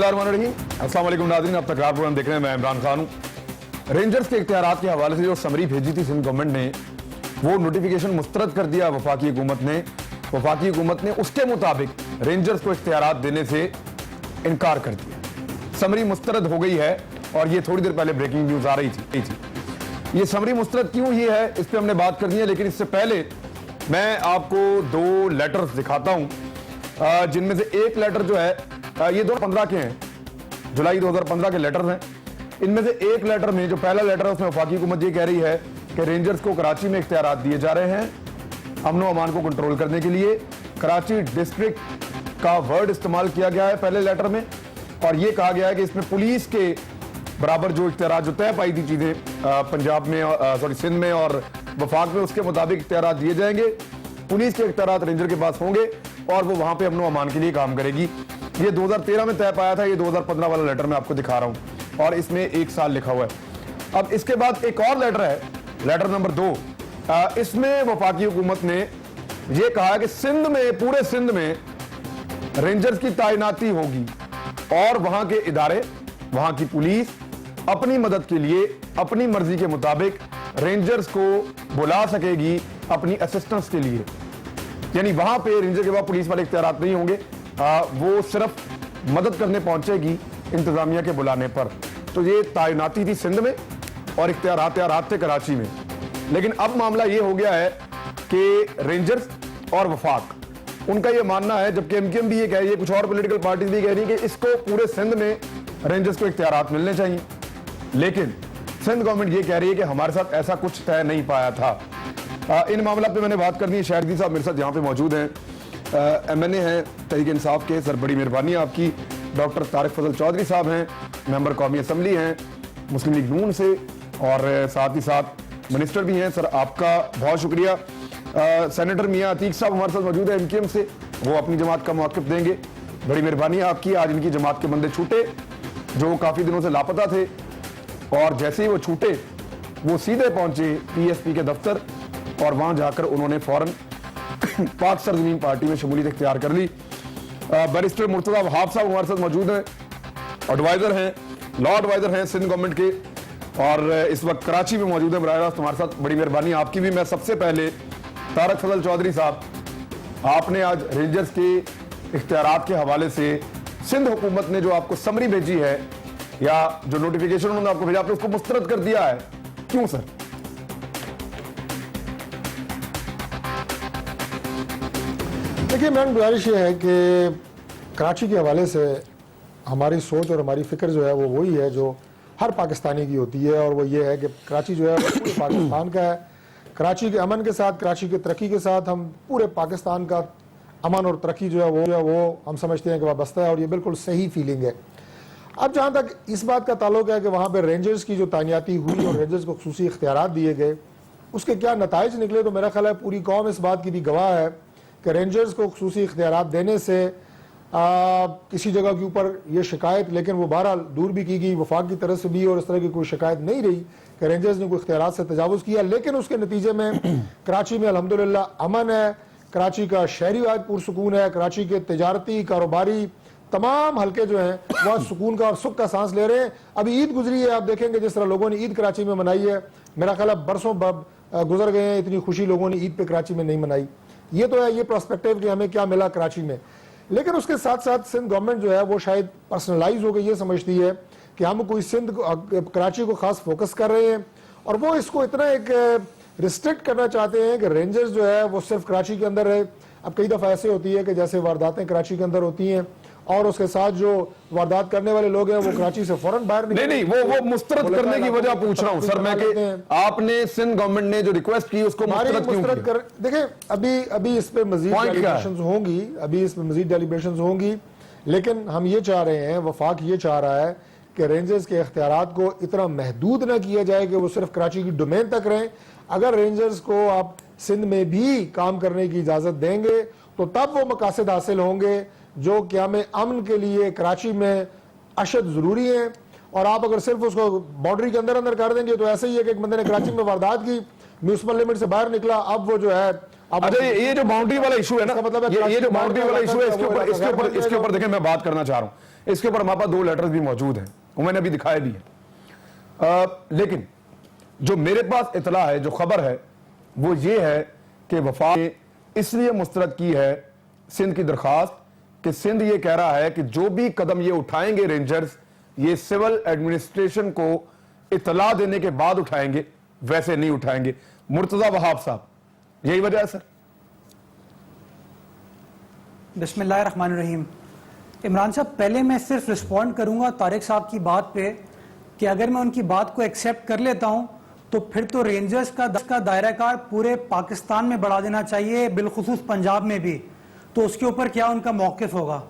अस्सलाम वालेकुम नाज़रीन, अब तक रात प्रोग्राम देख रहे हैं। मैं इमरान खान हूँ। रेंजर्स के इख्तियारात के हवाले से जो समरी भेजी थी सिंध गवर्नमेंट ने, वो नोटिफिकेशन मुस्तरद कर दिया वफाकी हुकूमत ने। वफाकी हुकूमत ने उसके मुताबिक रेंजर्स को इख्तियारात देने से इनकार कर दिया। समरी मुस्तरद हो गई है और ये थोड़ी देर पहले ब्रेकिंग न्यूज़ आ रही थी। ये समरी मुस्तरद क्यों हुई है इस पर हमने बात करनी है, लेकिन इससे पहले मैं आपको दो लेटर्स दिखाता हूँ, जिनमें से एक लेटर जो है ये 2015 के हैं, जुलाई 2015 के लेटर हैं। इनमें से एक लेटर में, जो पहला लेटर है, उसमें वफाकी हुकूमत ये कह रही है कि रेंजर्स को कराची में इख्तियारात दिए जा रहे हैं अमन व अमान को कंट्रोल करने के लिए। कराची डिस्ट्रिक्ट का वर्ड इस्तेमाल किया गया है पहले लेटर में, और ये कहा गया है कि इसमें पुलिस के बराबर जो इख्तियारात जो तय पाई थी चीजें पंजाब में सिंध में और वफाक में, उसके मुताबिक इख्तियारात दिए जाएंगे। पुलिस के इख्तियारात रेंजर के पास होंगे और वो वहां पे अमन व अमान के लिए काम करेगी। ये 2013 में तय पाया था, ये 2015 वाला लेटर मैं आपको दिखा रहा हूं और इसमें 1 साल लिखा हुआ है। अब इसके बाद एक और लेटर है, लेटर नंबर 2। इसमें वफाकी हुकूमत ने ये कहा है कि सिंध में, पूरे सिंध में रेंजर्स की तैनाती होगी और वहां के इदारे, वहां की पुलिस अपनी मदद के लिए अपनी मर्जी के मुताबिक रेंजर्स को बुला सकेगी अपनी असिस्टेंस के लिए। यानी वहां पे रेंजर के बाद पुलिस वाले इख्तियारात नहीं होंगे, वो सिर्फ मदद करने पहुंचेगी इंतजामिया के बुलाने पर। तो ये तैनाती थी सिंध में और इख्तियारात थे कराची में। लेकिन अब मामला ये हो गया है कि रेंजर्स और वफाक, उनका ये मानना है, जबकि एमकेएम भी ये कह रही है, कुछ और पॉलिटिकल पार्टीज भी कह रही है कि इसको पूरे सिंध में रेंजर्स को इख्तियारात मिलने चाहिए। लेकिन सिंध गवर्नमेंट ये कह रही है कि हमारे साथ ऐसा कुछ तय नहीं पाया था। इन मामला पे मैंने बात करनी है। शाहिदी साहब मेरे साथ यहाँ पे मौजूद हैं, MNA हैं तहरीक इंसाफ के। सर बड़ी मेहरबानी आपकी। डॉक्टर तारिक फजल चौधरी साहब हैं, मेंबर कौमी असम्बली हैं मुस्लिम लीग नून से, और साथ ही साथ मिनिस्टर भी हैं। सर आपका बहुत शुक्रिया। सेनेटर मियां अतीक साहब हमारे साथ मौजूद है MKM से, वो अपनी जमात का मौक़िफ़ देंगे। बड़ी मेहरबानी आपकी। आज इनकी जमात के बंदे छूटे जो काफ़ी दिनों से लापता थे, और जैसे ही वो छूटे वो सीधे पहुंचे PSP के दफ्तर और वहां जाकर उन्होंने फौरन पाक सरजमीन पार्टी में शमूलियत इख्तियार कर ली। बैरिस्टर मुर्तज़ा वहाब साहब हमारे साथ मौजूद हैं, एडवाइजर हैं, लॉ एडवाइजर हैं सिंध गवर्नमेंट के, और इस वक्त कराची में मौजूद हैं बराह रास्त हमारे साथ। बड़ी मेहरबानी आपकी भी। मैं सबसे पहले तारिक फजल चौधरी साहब, आपने आज रेंजर्स के इख्तियारात के हवाले से सिंध हुकूमत ने जो आपको समरी भेजी है, या जो नोटिफिकेशन उन्होंने आपको भेजा, आपने उसको मुस्तरद कर दिया है, क्यों सर? देखिए, मेरी गुजारिश ये है कि कराची के हवाले से हमारी सोच और हमारी फिक्र जो है वो वही है जो हर पाकिस्तानी की होती है, और वो ये है कि कराची जो है वो पूरे पाकिस्तान का है। कराची के अमन के साथ, कराची की तरक्की के साथ हम पूरे पाकिस्तान का अमन और तरक्की जो है वो हम समझते हैं कि वाबस्ता है, और ये बिल्कुल सही फीलिंग है। अब जहाँ तक इस बात का ताल्लुक है कि वहाँ पर रेंजर्स की जो तैनाती हुई और रेंजर्स को खुसूसी इख्तियारात दिए गए, उसके क्या नताइज निकले, तो मेरा ख्याल है पूरी कौम इस बात की भी गवाह है कि रेंजर्स को खुसूसी इख्तियारात देने से किसी जगह के ऊपर ये शिकायत, लेकिन वो बहरहाल दूर भी की गई वफाक की तरफ से भी, और इस तरह की कोई शिकायत नहीं रही कि रेंजर्स ने कोई इख्तियारात से तजावुज़ किया। लेकिन उसके नतीजे में कराची में अल्हम्दुलिल्लाह अमन है, कराची का शहरी आज पुरसुकून है, कराची के तजारती कारोबारी तमाम हल्के जो हैं वह सुकून का और सुख का सांस ले रहे हैं। अभी ईद गुजरी है, आप देखेंगे जिस तरह लोगों ने ईद कराची में मनाई है, मेरा ख्याल है बरसों गुजर गए हैं, इतनी खुशी लोगों ने ईद पे कराची में नहीं मनाई। ये तो है, ये प्रोस्पेक्टिव कि हमें क्या मिला कराची में। लेकिन उसके साथ साथ सिंध गवर्नमेंट जो है वो शायद पर्सनलाइज हो गई, ये समझती है कि हम कोई कराची को खास फोकस कर रहे हैं, और वो इसको इतना एक रिस्ट्रिक्ट करना चाहते हैं कि रेंजर्स जो है वो सिर्फ कराची के अंदर है। अब कई दफ़ा ऐसे होती है कि जैसे वारदातें कराची के अंदर होती हैं, और उसके साथ जो वारदात करने वाले लोग हैं वो कराची से फौरन बाहर नहीं, वो मुस्तरद करने की वजह पूछ रहा हूं सर मैं, कि आपने सिंध गवर्नमेंट ने जो रिक्वेस्ट की उसको मुस्तरद क्यों किया? देखिए, अभी इस पे मजीद डेलिब्रेशंस होंगी, अभी इस पे मजीद डेलिब्रेशंस होंगी, लेकिन हम ये चाह रहे हैं, वफाक ये चाह रहा है कि रेंजर्स के इख्तियारात को इतना महदूद ना किया जाए कि वो सिर्फ कराची की डोमेन तक रहें। अगर रेंजर्स को आप सिंध में भी काम करने की इजाजत देंगे तो तब वो मकासद हासिल होंगे जो क़याम अमन के लिए कराची में अशद ज़रूरी है। और आप अगर सिर्फ उसको बाउंड्री के अंदर अंदर कर देंगे तो ऐसे ही है कि एक बंदे ने कराची में वारदात की, म्यूनिसिपल लिमिट से बाहर निकला, अब वो जो है अच्छा ये जो बाउंड्री वाला इशू है ना, मतलब ये जो बाउंड्री वाला इशू है, इसके ऊपर देखें मैं बात करना चाह रहा हूँ। इसके ऊपर हमारे पास 2 लेटर्स भी मौजूद हैं, वो मैंने अभी दिखाए भी हैं। लेकिन जो मेरे पास इतला है, जो खबर है, वो ये है कि वफाक ने इसलिए मुस्तरद की है सिंध की दरखास्त कि सिंध ये कह रहा है कि जो भी कदम ये उठाएंगे रेंजर्स, ये सिविल एडमिनिस्ट्रेशन को इतला देने के बाद उठाएंगे, वैसे नहीं उठाएंगे। मुर्तजा वहाब साहब, यही वजह है सर? बिस्मिल्लाहिर्रहमानिर्रहीम। इमरान साहब, पहले मैं सिर्फ रिस्पॉन्ड करूंगा तारिक साहब की बात पे कि अगर मैं उनकी बात को एक्सेप्ट कर लेता हूं तो फिर तो रेंजर्स का दायरा कार पूरे पाकिस्तान में बढ़ा देना चाहिए, बिलखुसूस पंजाब में भी। तो उसके ऊपर क्या उनका मौक़िफ़ होगा?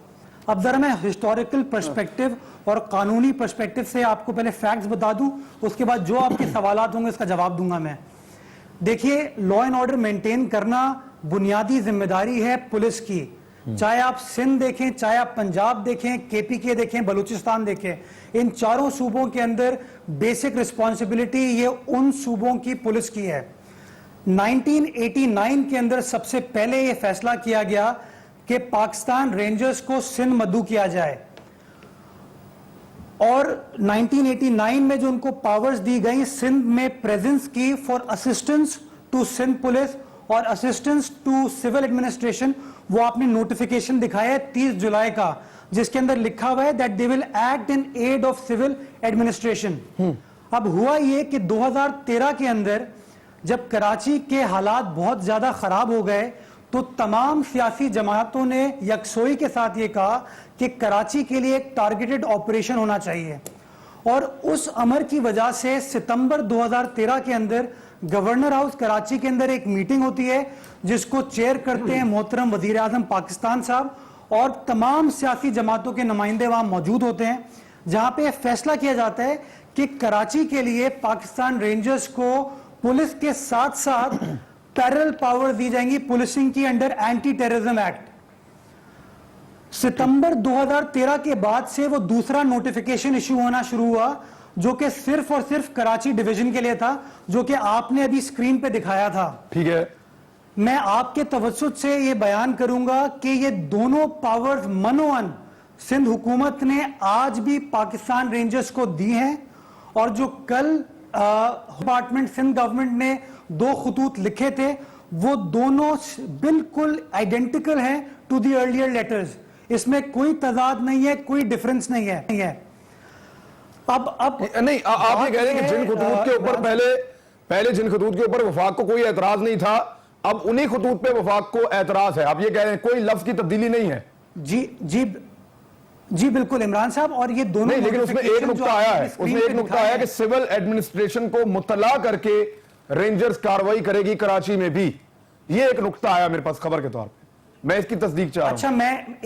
अब जरा मैं हिस्टोरिकल पर्सपेक्टिव और कानूनी पर्सपेक्टिव से आपको पहले फैक्ट्स बता दूं, उसके बाद जो आपके सवालात होंगे उसका जवाब दूंगा मैं। देखिए, लॉ एंड ऑर्डर मेंटेन करना बुनियादी जिम्मेदारी है पुलिस की, चाहे आप सिंध देखें, चाहे आप पंजाब देखें, केपीके देखें, बलूचिस्तान देखें, इन चारों सूबों के अंदर बेसिक रिस्पॉन्सिबिलिटी ये उन सूबों की पुलिस की है। 1989 के अंदर सबसे पहले ये फैसला किया गया कि पाकिस्तान रेंजर्स को सिंध मद्दू किया जाए, और 1989 में जो उनको पावर्स दी गई सिंध में प्रेजेंस की for assistance to Sindh police और असिस्टेंस टू सिविल एडमिनिस्ट्रेशन, वो आपने नोटिफिकेशन दिखाया है 30 जुलाई का, जिसके अंदर लिखा हुआ है that they will act in aid of civil administration. अब हुआ ये कि 2013 के अंदर जब कराची के हालात बहुत ज्यादा खराब हो गए तो तमाम सियासी जमातों ने यकसोई के साथ ये कहा कि कराची के लिए एक टारगेटेड ऑपरेशन होना चाहिए, और उस अमर की वजह से सितंबर 2013 के अंदर गवर्नर हाउस कराची के अंदर एक मीटिंग होती है जिसको चेयर करते हैं मोहतरम वजीर आजम पाकिस्तान साहब, और तमाम सियासी जमातों के नुमाइंदे वहां मौजूद होते हैं, जहां पे फैसला किया जाता है कि कराची के लिए पाकिस्तान रेंजर्स को पुलिस के साथ साथ पैरेलल पावर दी जाएंगी पुलिसिंग की अंडर एंटी टेररिज्म एक्ट। सितंबर 2013 के बाद से वो दूसरा नोटिफिकेशन इशू होना शुरू हुआ जो कि सिर्फ और सिर्फ कराची डिवीजन के लिए था, जो कि आपने अभी स्क्रीन पे दिखाया था। ठीक है, मैं आपके तवज्जुद से ये बयान करूंगा कि ये दोनों पावर्स मनोअन सिंध हुकूमत ने आज भी पाकिस्तान रेंजर्स को दी हैं, और जो कल डिपार्टमेंट सिंध गवर्नमेंट ने 2 खतूत लिखे थे वो दोनों बिल्कुल आइडेंटिकल हैं टू द अर्लियर लेटर्स। इसमें कोई तजाद नहीं है, कोई डिफरेंस नहीं है। अब नहीं, आप ये कह रहे हैं कि जिन खतूत के ऊपर पहले जिन खतूत के ऊपर वफाक को कोई एतराज नहीं था, अब उन्हीं खतूत पे वफाक को एतराज है। आप ये कह रहे हैं कोई लफ्ज की तब्दीली नहीं है? जी बिल्कुल इमरान साहब, और ये दोनों नहीं, लेकिन उसमें एक नुक्ता आया है, कि सिविल एडमिनिस्ट्रेशन को मुतला करके रेंजर्स कार्रवाई करेगी कराची में भी। ये एक नुक्ता आया मेरे पास खबर के तौर पे, मैं इसकी तस्दीक चाह रहा हूं। अच्छा, मैं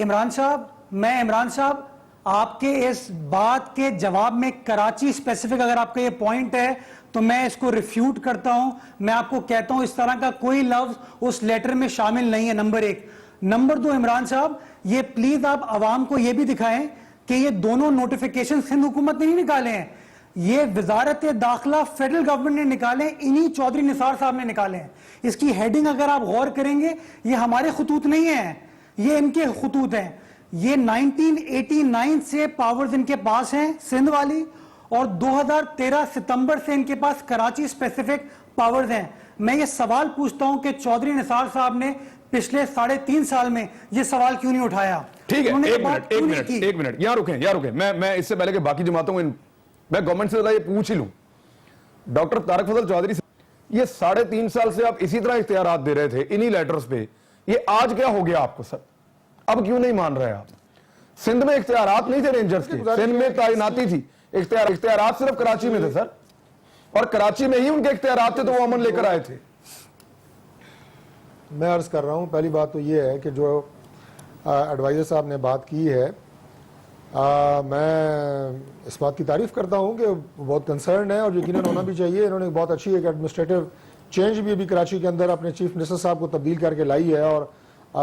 इमरान साहब आपके इस बात के जवाब में कराची स्पेसिफिक अगर आपका ये पॉइंट है तो मैं इसको रिफ्यूट करता हूं। मैं आपको कहता हूं इस तरह का कोई लफ्ज उस लेटर में शामिल नहीं है, नंबर 1। नंबर 2, इमरान साहब ये प्लीज आप आवाम को ये भी दिखाएं कि ये दोनों नोटिफिकेशन सिंध हुकूमत ने नहीं निकाले हैं, ये वजारत दाखिला फेडरल गवर्नमेंट ने निकाले, इन्हीं चौधरी निसार साहब ने निकाले हैं। इसकी हेडिंग अगर आप गौर करेंगे, ये हमारे खतूत नहीं है, ये इनके खतूत हैं। ये 1989 से पावर्स इनके पास हैं सिंध वाली, और 2013 सितंबर से इनके पास कराची स्पेसिफिक पावर्स हैं। मैं ये सवाल पूछता हूं कि चौधरी निसार साहब ने पिछले 3.5 साल में ये सवाल क्यों नहीं उठाया? ठीक है, एक मिनट यहाँ रुकें। मैं इससे पहले कि बाकी जमातों को मैं गवर्नमेंट से ये पूछ ही लूं, डॉक्टर तारिक फजल चौधरी से, ये 3.5 साल से आप इसी तरह इख्तियारात दे रहे थे इन्हीं लेटर्स पे, ये आज क्या हो गया आपको सर? अब क्यों नहीं मान रहे आप? सिंध में इख्तियारात नहीं थे रेंजर्स के, सिंध में तैनाती थी, इख्तियारात सिर्फ कराची में थे सर, और कराची में ही उनके इख्तियारात थे तो वो अमन लेकर आए थे। मैं अर्ज कर रहा हूं, पहली बात तो ये है कि जो एडवाइजर साहब ने बात की है, मैं इस बात की तारीफ करता हूं कि बहुत कंसर्न है और यकीनन होना भी चाहिए। इन्होंने बहुत अच्छी एक एडमिनिस्ट्रेटिव चेंज भी अभी कराची के अंदर अपने चीफ मिनिस्टर साहब को तब्दील करके लाई है, और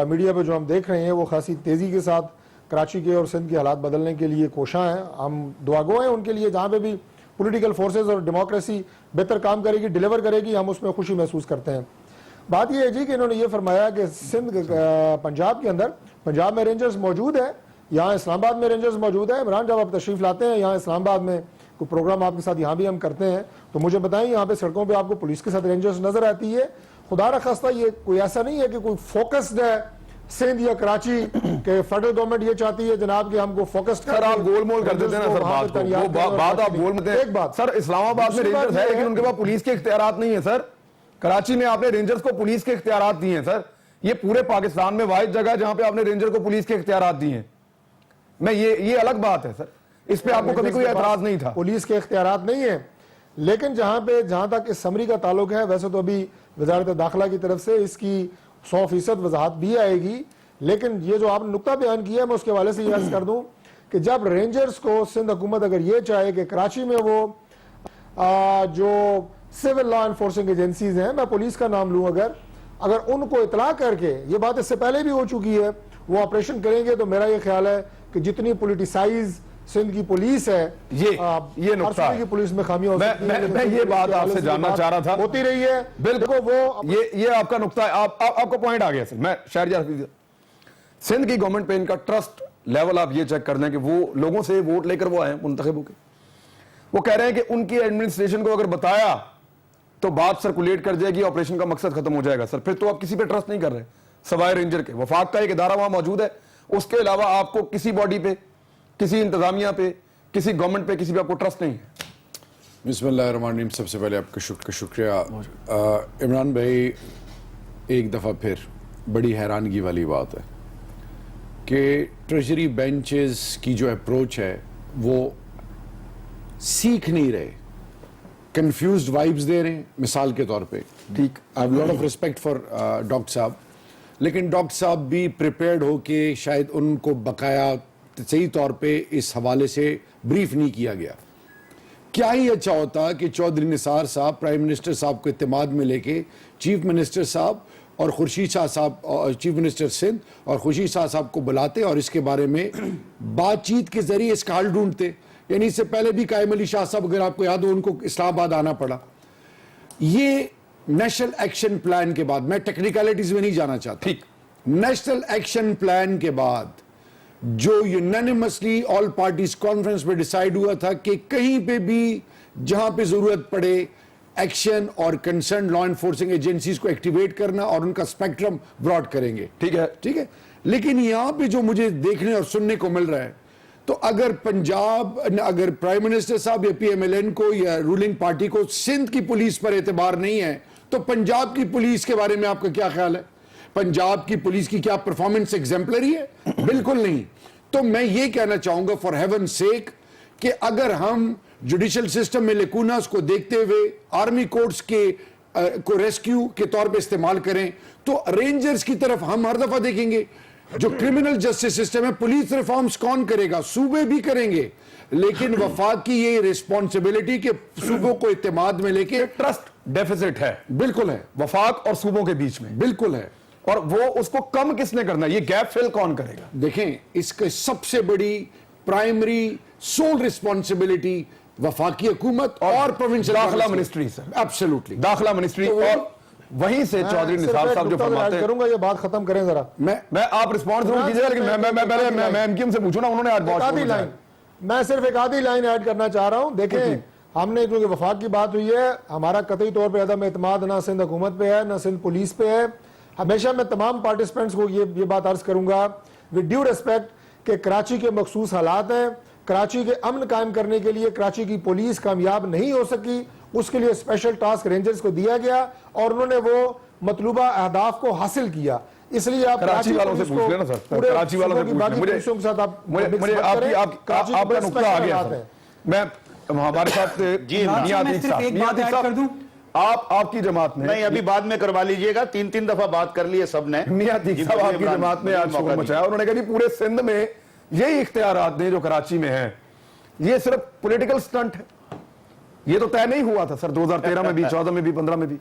मीडिया पे जो हम देख रहे हैं वो खासी तेज़ी के साथ कराची के और सिंध के हालात बदलने के लिए कोशां हैं। हम दुआगो हैं उनके लिए, जहाँ पे भी पॉलिटिकल फोर्सेस और डेमोक्रेसी बेहतर काम करेगी, डिलीवर करेगी, हम उसमें खुशी महसूस करते हैं। बात यह है जी कि इन्होंने ये फरमाया कि सिंध पंजाब के अंदर, पंजाब में रेंजर्स मौजूद है, यहाँ इस्लामाबाद में रेंजर्स मौजूद है। इमरान, जब आप तशरीफ लाते हैं यहाँ इस्लामाबाद में, कोई प्रोग्राम आपके साथ यहाँ भी हम करते हैं, तो मुझे बताएं यहाँ पे सड़कों पे आपको पुलिस के साथ रेंजर्स नजर आती है? खुदा न खास्ता ये कोई ऐसा नहीं है कि कोई फोकस्ड है सिंध या कराची के फेडरल गवर्नमेंट ये चाहती है जनाब कि हमको फोकस्ड सर आप गोलमोल कर देते हैं ना सर बात को, वो बात आप गोल में एक बात सर, इस्लामाबाद में रेंजर्स है लेकिन उनके पास पुलिस के इख्तियारात नहीं है सर। कराची में आपने रेंजर्स को पुलिस के इख्तियारात दिए हैं सर। ये पूरे पाकिस्तान में वाहिद जगह है जहां पे आपने रेंजर को पुलिस के इख्तियारात दिए हैं। मैं ये अलग बात है सर, इस पे आपको कभी कोई एतराज नहीं था। पुलिस के इख्तियारात नहीं है, लेकिन जहां तक इस समरी का ताल्लुक है, वैसे तो अभी वजारत दाखिला की तरफ से इसकी 100% वजाहत भी आएगी, लेकिन ये जो आपने नुक्ता बयान किया है मैं उसके हवाले से ये अर्ज कर दूं कि जब रेंजर्स को सिंध हुकूमत अगर ये चाहे कि कराची में वो जो सिविल लॉ एनफोर्सिंग एजेंसीज हैं, मैं पुलिस का नाम लूं, अगर उनको इतला करके, ये बात इससे पहले भी हो चुकी है, वो ऑपरेशन करेंगे, तो मेरा ये ख्याल है कि जितनी पोलिटिसाइज सिंध की पुलिस है, ये नुक्ता की पुलिस में खामियां हो सकती हैं, मैं ये बात आपसे जानना चाह रहा था, होती रही है। बिल्कुल वो ये आपका नुक्ता है, आपका पॉइंट आ गया सर। मैं शाहरियार सिंध की गवर्नमेंट पे इनका ट्रस्ट लेवल आप ये चेक कर दें कि वो लोगों से वोट लेकर वो आए मुंतखब होकर, वो कह रहे हैं कि उनकी एडमिनिस्ट्रेशन को अगर बताया तो बात सर्कुलेट कर जाएगी, ऑपरेशन का मकसद खत्म हो जाएगा सर। फिर तो आप किसी पे ट्रस्ट नहीं कर रहे सवाए रेंजर के। वफाक का एक इदारा वहां मौजूद है, उसके अलावा आपको किसी बॉडी पे, किसी इंतजामिया पे, किसी गवर्नमेंट पे, किसी पे आपको ट्रस्ट नहीं है। बिस्मिल्लाहिर्रहमानिर्रहीम। सबसे पहले आपका शुक्रिया इमरान भाई। एक दफ़ा फिर बड़ी हैरानगी वाली बात है कि ट्रेजरी बेंचेस की जो अप्रोच है वो सीख नहीं रहे, कंफ्यूज्ड वाइब्स दे रहे हैं। मिसाल के तौर पे, ठीक, I have lot of respect for doctor साहब, लेकिन डॉक्टर साहब भी प्रिपेयर्ड हो के शायद उनको बकाया सही तौर पे इस हवाले से ब्रीफ नहीं किया गया। क्या ही अच्छा होता कि चौधरी निसार साहब प्राइम मिनिस्टर साहब को इत्तेमाद में लेके चीफ मिनिस्टर साहब और खुर्शीद शाह साहब, चीफ मिनिस्टर सिंध और खुर्शीद शाह साहब को बुलाते और इसके बारे में बातचीत के जरिए इसका हल ढूंढते। यानी इससे पहले भी कायम अली शाह साहब, अगर आपको याद हो, उनको इस्लामाबाद आना पड़ा। ये नेशनल एक्शन प्लान के बाद, मैं टेक्निकलिटीज में नहीं जाना चाहता, ठीक, नेशनल एक्शन प्लान के बाद जो यूनानिमसली ऑल पार्टीज कॉन्फ्रेंस में डिसाइड हुआ था कि कहीं पे भी जहां पे जरूरत पड़े एक्शन और कंसर्न लॉ एनफोर्सिंग एजेंसीज को एक्टिवेट करना और उनका स्पेक्ट्रम ब्रॉड करेंगे, ठीक है। लेकिन यहां पे जो मुझे देखने और सुनने को मिल रहा है, तो अगर पंजाब, अगर प्राइम मिनिस्टर साहब या PMLN को या रूलिंग पार्टी को सिंध की पुलिस पर एतबार नहीं है, तो पंजाब की पुलिस के बारे में आपका क्या ख्याल है? पंजाब की पुलिस की क्या परफॉर्मेंस एग्जाम्पलरी है? बिल्कुल नहीं। तो मैं ये कहना चाहूंगा फॉर हेवन सेक कि अगर हम जुडिशियल सिस्टम में लेकुनास को देखते हुए आर्मी कोर्ट्स के को रेस्क्यू के तौर पे इस्तेमाल करें, तो रेंजर्स की तरफ हम हर दफा देखेंगे। जो क्रिमिनल जस्टिस सिस्टम है, पुलिस रिफॉर्म्स कौन करेगा? सूबे भी करेंगे, लेकिन वफाक की ये रिस्पॉन्सिबिलिटी के सूबों को इत्तेमाद में लेके, ट्रस्ट डेफिसिट है, बिल्कुल है, वफाक और सूबों के बीच में, बिल्कुल है। और वो उसको कम किसने करना है? ये गैप फिल कौन करेगा? देखें, इसकी सबसे बड़ी प्राइमरी सोल रिस्पॉन्सिबिलिटी वफाकी हुकूमत और प्रोविंशियल दाखिला मिनिस्ट्री सर, एब्सोल्युटली दाखिला मिनिस्ट्री। और वहीं से चौधरी निसार साहब जो फरमाते हैं, करूंगा ये बात खत्म करें जरा। मैं आप रिस्पॉन्स जरूर कीजिएगा, लेकिन मैं पहले मैं एमक्यूएम से पूछूं ना, उन्होंने आज बहुत आधी लाइन, मैं सिर्फ एक आधी लाइन ऐड करना चाह रहा हूं। देखें, हमने क्योंकि वफाक की बात हुई है, हमारा कतई तौर पे अदम एतमाद ना सिंध हुकूमत पे है ना सिंध पुलिस पे है। हमेशा मैं तमाम पार्टिसिपेंट्स को ये बात अर्ज करूंगा विद ड्यू रिस्पेक्ट कि कराची के मखसूस हालात हैं, कराची के अमन कायम करने के लिए कराची की पुलिस कामयाब नहीं हो सकी, उसके लिए स्पेशल टास्क रेंजर्स को दिया गया और उन्होंने वो मतलूबा अहदाफ को हासिल किया। इसलिए आप कराची वालों से पूछ लेना सर, कराची वालों से पूछ लेना। मुझे आपका नुक्ता आ गया सर। मैं हमारे साथ मियां अतीक साहब, आपकी जमात में नहीं, अभी बाद में करवा लीजिएगा, 3 दफा बात कर ली है सबने। मियां अतीक साहब, आपकी जमात ने आज शोर मचाया, उन्होंने कहा पूरे सिंध में यही इख्तियारात ने जो कराची में है, ये सिर्फ पॉलिटिकल स्टंट है। ये तो तय नहीं हुआ था सर 2013 में भी, 14 में भी, 15 में भी।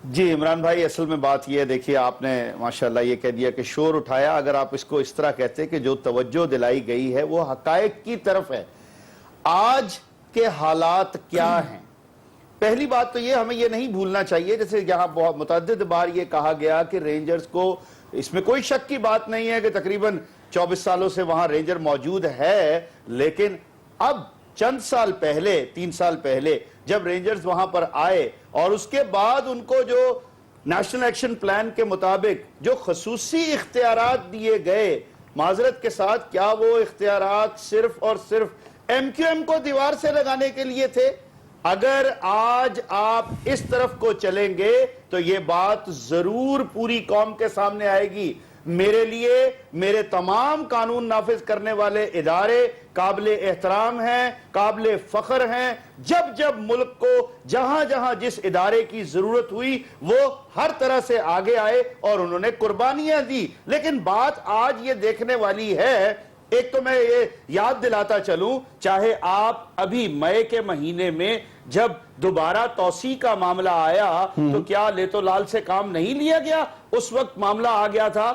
जी इमरान भाई, असल में बात यह है, देखिए आपने माशाल्लाह ये कह दिया कि शोर उठाया। अगर आप इसको इस तरह कहते कि जो तवज्जो दिलाई गई है वो हकायक की तरफ है। आज के हालात क्या हैं? पहली बात तो ये हमें ये नहीं भूलना चाहिए, जैसे यहाँ बहुत मुतअद्दिद बार ये कहा गया कि रेंजर्स को, इसमें कोई शक की बात नहीं है कि तकरीबन 24 सालों से वहां रेंजर मौजूद है, लेकिन अब चंद साल पहले, 3 साल पहले जब रेंजर्स वहां पर आए और उसके बाद उनको जो नेशनल एक्शन प्लान के मुताबिक जो खसूसी इख्तियारात दिए गए, माजरत के साथ क्या वो इख्तियारात सिर्फ और सिर्फ एमक्यूएम को दीवार से लगाने के लिए थे? अगर आज आप इस तरफ को चलेंगे तो ये बात जरूर पूरी कौम के सामने आएगी। मेरे लिए मेरे तमाम कानून नाफिज करने वाले इदारे काबिल एहतराम हैं, काबिल फख्र हैं। जब जब मुल्क को जहां जहां जिस इदारे की जरूरत हुई वो हर तरह से आगे आए और उन्होंने कुर्बानियां दी। लेकिन बात आज ये देखने वाली है, एक तो मैं ये याद दिलाता चलूं, चाहे आप अभी मई के महीने में जब दोबारा तौसी का मामला आया तो क्या लेतो लाल से काम नहीं लिया गया? उस वक्त मामला आ गया था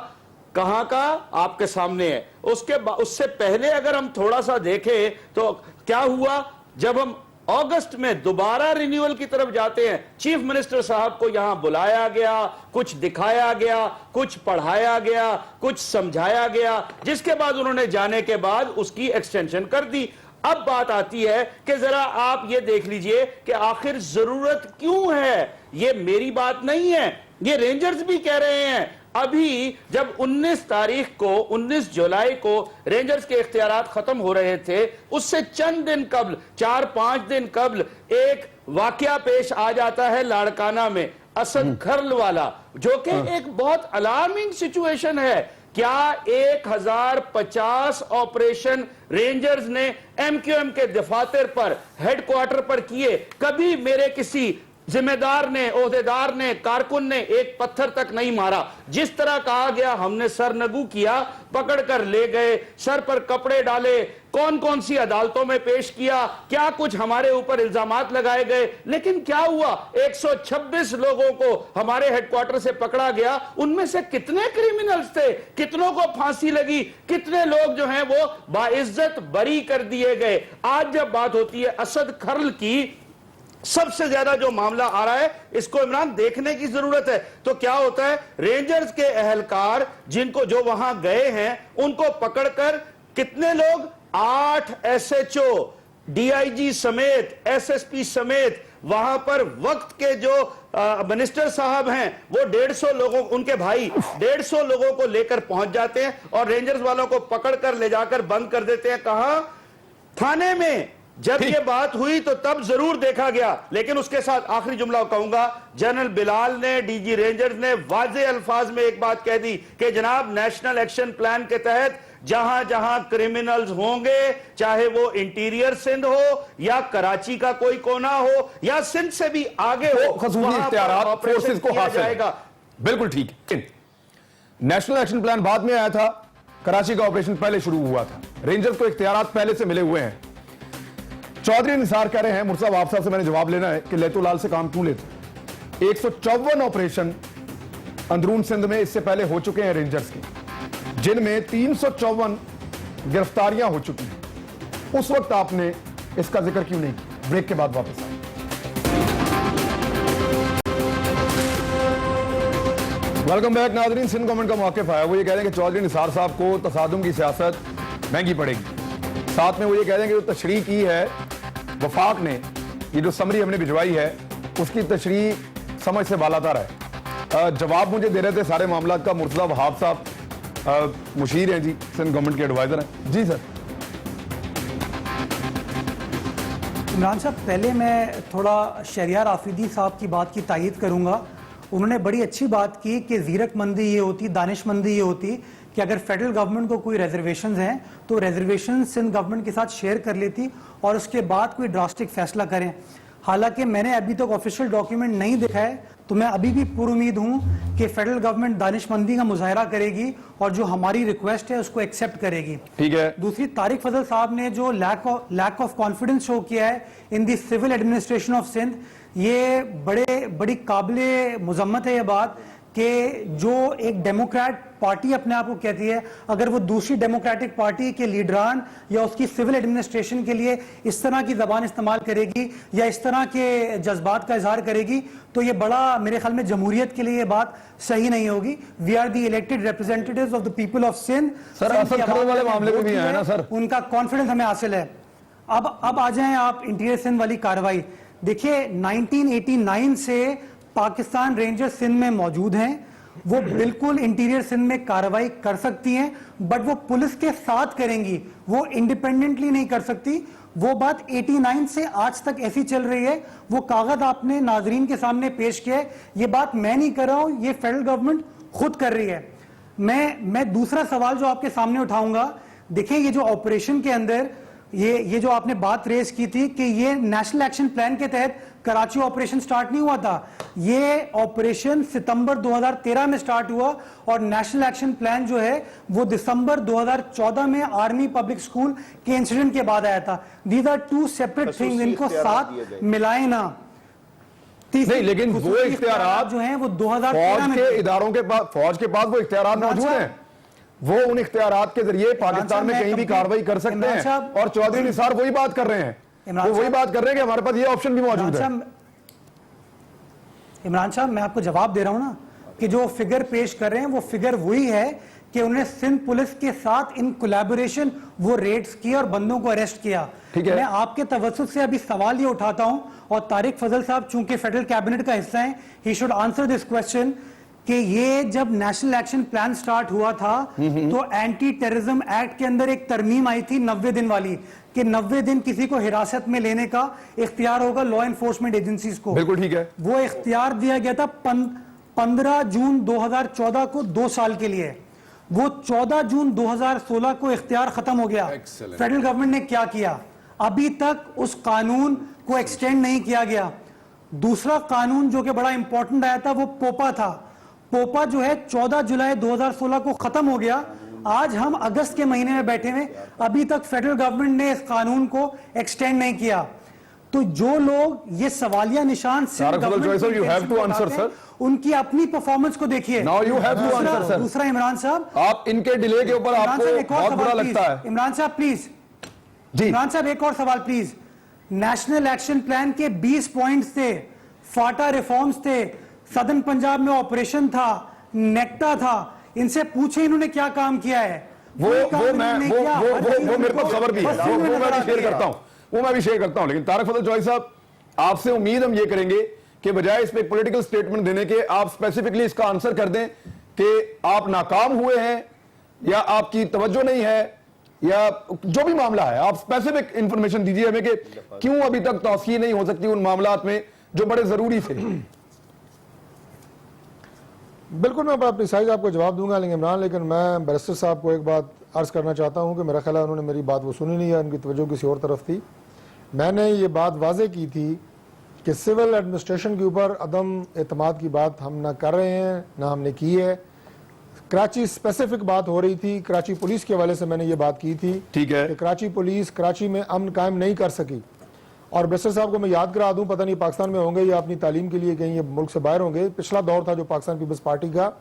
कहां का, आपके सामने है। उससे पहले अगर हम थोड़ा सा देखें तो क्या हुआ, जब हम अगस्त में दोबारा रिन्यूअल की तरफ जाते हैं, चीफ मिनिस्टर साहब को यहां बुलाया गया, कुछ दिखाया गया, कुछ पढ़ाया गया, कुछ समझाया गया, जिसके बाद उन्होंने जाने के बाद उसकी एक्सटेंशन कर दी। अब बात आती है कि जरा आप ये देख लीजिए कि आखिर जरूरत क्यों है। ये मेरी बात नहीं है, ये रेंजर्स भी कह रहे हैं। अभी जब 19 तारीख को, 19 जुलाई को रेंजर्स के इख्तियारात खत्म हो रहे थे, उससे चंद दिन कबल, 4-5 दिन कबल एक वाकया पेश आ जाता है लाड़काना में, असद खर्ल वाला, जो कि एक बहुत अलार्मिंग सिचुएशन है। क्या 1050 ऑपरेशन रेंजर्स ने एमक्यूएम के दफातर पर, हेडक्वार्टर पर किए? कभी मेरे किसी जिम्मेदार ने, ओहदेदार ने, कारकुन ने एक पत्थर तक नहीं मारा। जिस तरह कहा गया हमने सरनगू किया, पकड़ कर ले गए, सर पर कपड़े डाले, कौन कौन सी अदालतों में पेश किया, क्या कुछ हमारे ऊपर इल्जामात लगाए गए। लेकिन क्या हुआ, 126 लोगों को हमारे हेडक्वार्टर से पकड़ा गया। उनमें से कितने क्रिमिनल्स थे, कितनों को फांसी लगी, कितने लोग जो हैं वो बाइज्जत बरी कर दिए गए। आज जब बात होती है असद खर्ल की, सबसे ज्यादा जो मामला आ रहा है, इसको इमरान देखने की जरूरत है। तो क्या होता है, रेंजर्स के अहलकार जिनको जो वहां गए हैं उनको पकड़कर कितने लोग, 8 SHO, DIG समेत, SSP समेत, वहां पर वक्त के जो मिनिस्टर साहब हैं वो 150 लोगों, उनके भाई 150 लोगों को लेकर पहुंच जाते हैं और रेंजर्स वालों को पकड़कर ले जाकर बंद कर देते हैं। कहां? थाने में। जब ये बात हुई तो तब जरूर देखा गया, लेकिन उसके साथ आखिरी जुमला कहूंगा, जनरल बिलाल ने, डीजी रेंजर्स ने वाज़े अल्फाज में एक बात कह दी कि जनाब नेशनल एक्शन प्लान के तहत जहां जहां क्रिमिनल्स होंगे, चाहे वो इंटीरियर सिंध हो या कराची का कोई कोना हो या सिंध से भी आगे हो, खसूसी इख्तियारात फोर्सेस को हासिल जाएगा। बिल्कुल ठीक है। नेशनल एक्शन प्लान बाद में आया था, कराची का ऑपरेशन पहले शुरू हुआ था, रेंजर्स को इख्तियारात पहले से मिले हुए हैं। चौधरी निसार कह रहे हैं, मुर्तजा आप साहब से मैंने जवाब लेना है कि लेतो लाल से काम क्यों लेते। 154 ऑपरेशन अंदरून सिंध में इससे पहले हो चुके हैं रेंजर्स के, जिनमें 354 गिरफ्तारियां हो चुकी हैं। उस वक्त आपने इसका जिक्र क्यों नहीं किया? ब्रेक के बाद वापस आए। वेलकम बैक नाजरीन। सिंध गवर्नमेंट का मौक़िफ़ आया, वो ये कह रहे हैं कि चौधरी निसार साहब को तसादुम की सियासत महंगी पड़ेगी। साथ में वो ये कह रहे हैं कि जो तशरीह की है वफाक ने, ये जो समरी हमने भिजवाई है उसकी तशरीह समझ से बालातर है। जवाब मुझे दे रहे थे सारे मामला का मुर्तज़ा वहाब साहब, मुशीर हैं जी, सिंध गवर्नमेंट के एडवाइजर हैं जी। सर इमरान साहब, पहले मैं थोड़ा शहरियार आफरीदी साहब की बात की तायीद करूंगा। उन्होंने बड़ी अच्छी बात की कि ज़ीरकमंदी ये होती, दानिशमंदी ये होती कि अगर फेडरल गवर्नमेंट को कोई रिजर्वेशंस हैं तो रिजर्वेशन सिंध गवर्नमेंट के साथ शेयर कर लेती और उसके बाद कोई ड्रास्टिक फैसला करें। हालांकि मैंने अभी तक ऑफिशियल डॉक्यूमेंट नहीं देखा है, तो मैं अभी भी पुरुमीद हूं कि फेडरल गवर्नमेंट दानिशमंदी का मुजाहरा करेगी और जो हमारी रिक्वेस्ट है उसको एक्सेप्ट करेगी। ठीक है। दूसरी, तारिक फजल साहब ने जो लैक ऑफ कॉन्फिडेंस शो किया है इन दी सिविल एडमिनिस्ट्रेशन ऑफ सिंध, ये बड़ी काबिल मुजम्मत है ये बात कि जो एक डेमोक्रेट पार्टी अपने आप को कहती है, अगर वो दूसरी डेमोक्रेटिक पार्टी के लीडरान या उसकी सिविल एडमिनिस्ट्रेशन के लिए इस तरह की जबान इस्तेमाल करेगी या इस तरह के जज्बात का इजहार करेगी, तो ये बड़ा मेरे ख्याल में जमहूरियत के लिए ये बात सही नहीं होगी। We are the elected representatives of the people of Sindh. Sir, Asad खड़े वाले मामले में भी है ना सर, उनका कॉन्फिडेंस हमें हासिल है। अब आ जाएं आप इंटीरियर सिंध वाली कार्रवाई। देखिए 1989 से पाकिस्तान रेंजर्स सिंध में मौजूद हैं, वो बिल्कुल इंटीरियर सिंध में कार्रवाई कर सकती हैं, बट वो पुलिस के साथ करेंगी, वो इंडिपेंडेंटली नहीं कर सकती। वो बात 89 से आज तक ऐसी चल रही है। वो कागज आपने नाजरीन के सामने पेश किया है, ये बात मैं नहीं कर रहा हूं, ये फेडरल गवर्नमेंट खुद कर रही है। मैं दूसरा सवाल जो आपके सामने उठाऊंगा, देखिए ये जो ऑपरेशन के अंदर ये जो आपने बात रेज की थी कि ये नेशनल एक्शन प्लान के तहत कराची ऑपरेशन स्टार्ट नहीं हुआ था, ये ऑपरेशन सितंबर 2013 में स्टार्ट हुआ और नेशनल एक्शन प्लान जो है वो दिसंबर 2014 में आर्मी पब्लिक स्कूल के इंसिडेंट के बाद आया था। These are two separate things, इनको साथ मिलाए ना। नहीं, लेकिन वो इख्तियारात जो हैं वो फौज 2013 में के इदारों के पास, फौज के पास वो इख्तियारात मौजूद हैं, वो उन इख्तियारात के जरिए पाकिस्तान में कहीं भी कार्रवाई कर सकते हैं। और चौधरी निसार वही बात कर रहे हैं, वो वही बात कर रहे हैं कि हमारे पास ये ऑप्शन भी मौजूद है। इमरान साहब, मैं आपको जवाब दे रहा हूं ना कि जो फिगर पेश कर रहे हैं वो फिगर वही है कि उन्होंने सिंध पुलिस के साथ इन कोलैबोरेशन वो रेड्स किए और बंदों को अरेस्ट किया। ठीक है। मैं आपके तवज्जुह से अभी सवाल ये उठाता हूं, और तारिक फजल साहब चूंकि फेडरल कैबिनेट का हिस्सा हैं, he should answer this question कि ये जब नेशनल एक्शन प्लान स्टार्ट हुआ था तो एंटी टेररिज्म एक्ट के अंदर एक तरमीम आई थी 90 दिन वाली, कि 90 दिन किसी को हिरासत में लेने का इख्तियार होगा लॉ एनफोर्समेंट एजेंसीज को। बिल्कुल ठीक है। वो इख्तियार दिया गया था 15 जून 2014 को 2 साल के लिए। वो 14 जून 2016 को इख्तियार खत्म हो गया। फेडरल गवर्नमेंट ने क्या किया? अभी तक उस कानून को एक्सटेंड नहीं किया गया। दूसरा कानून जो कि बड़ा इंपॉर्टेंट आया था वो पोपा था। पोपा जो है 14 जुलाई 2016 को खत्म हो गया। आज हम अगस्त के महीने में बैठे हैं, अभी तक फेडरल गवर्नमेंट ने इस कानून को एक्सटेंड नहीं किया। तो जो लोग ये सवालिया निशान उनकी अपनी परफॉर्मेंस को देखिए। दूसरा इमरान साहब, आप इनके डिले के ऊपर आपको बहुत बुरा लगता है। इमरान साहब प्लीज जी, इमरान साहब एक और सवाल प्लीज। नेशनल एक्शन प्लान के 20 पॉइंट्स थे, फाटा रिफॉर्म्स थे, सदर्न पंजाब में ऑपरेशन था, नेक्टा था, इनसे पूछे इन्होंने क्या काम किया है। वो मेरे पास खबर भी है, वो मैं भी शेयर करता हूं, वो मैं भी शेयर करता हूं। लेकिन तारिक फजल चौधरी साहब, आपसे उम्मीद हम ये करेंगे कि बजाय इस पे पॉलिटिकल स्टेटमेंट देने के आप स्पेसिफिकली इसका आंसर कर दें कि आप नाकाम हुए हैं या आपकी तवज्जो नहीं है या जो भी मामला है, आप स्पेसिफिक इंफॉर्मेशन दीजिए हमें कि क्यों अभी तक तौसीह नहीं हो सकती उन मामलात में जो बड़े जरूरी थे। बिल्कुल, मैं अपनी साइज आपको जवाब दूंगा, लेकिन मैं बैरिस्टर साहब को एक बात अर्ज करना चाहता हूं कि मेरा ख्याल है उन्होंने मेरी बात वो सुनी नहीं है, उनकी तवज्जो किसी और तरफ थी। मैंने ये बात वाजे की थी कि सिविल एडमिनिस्ट्रेशन के ऊपर अदम एतमाद की बात हम ना कर रहे हैं, ना हमने की है। कराची स्पेसिफिक बात हो रही थी, कराची पुलिस के हवाले से मैंने ये बात की थी। ठीक है। कि कराची पुलिस कराची में अमन कायम नहीं कर सकी। और बैरिस्टर साहब को मैं याद करा दूं, पता नहीं पाकिस्तान में होंगे या अपनी तालीम के लिए कहीं ये मुल्क से बाहर होंगे, पिछला दौर था जो पाकिस्तान पीपल्स पार्टी का,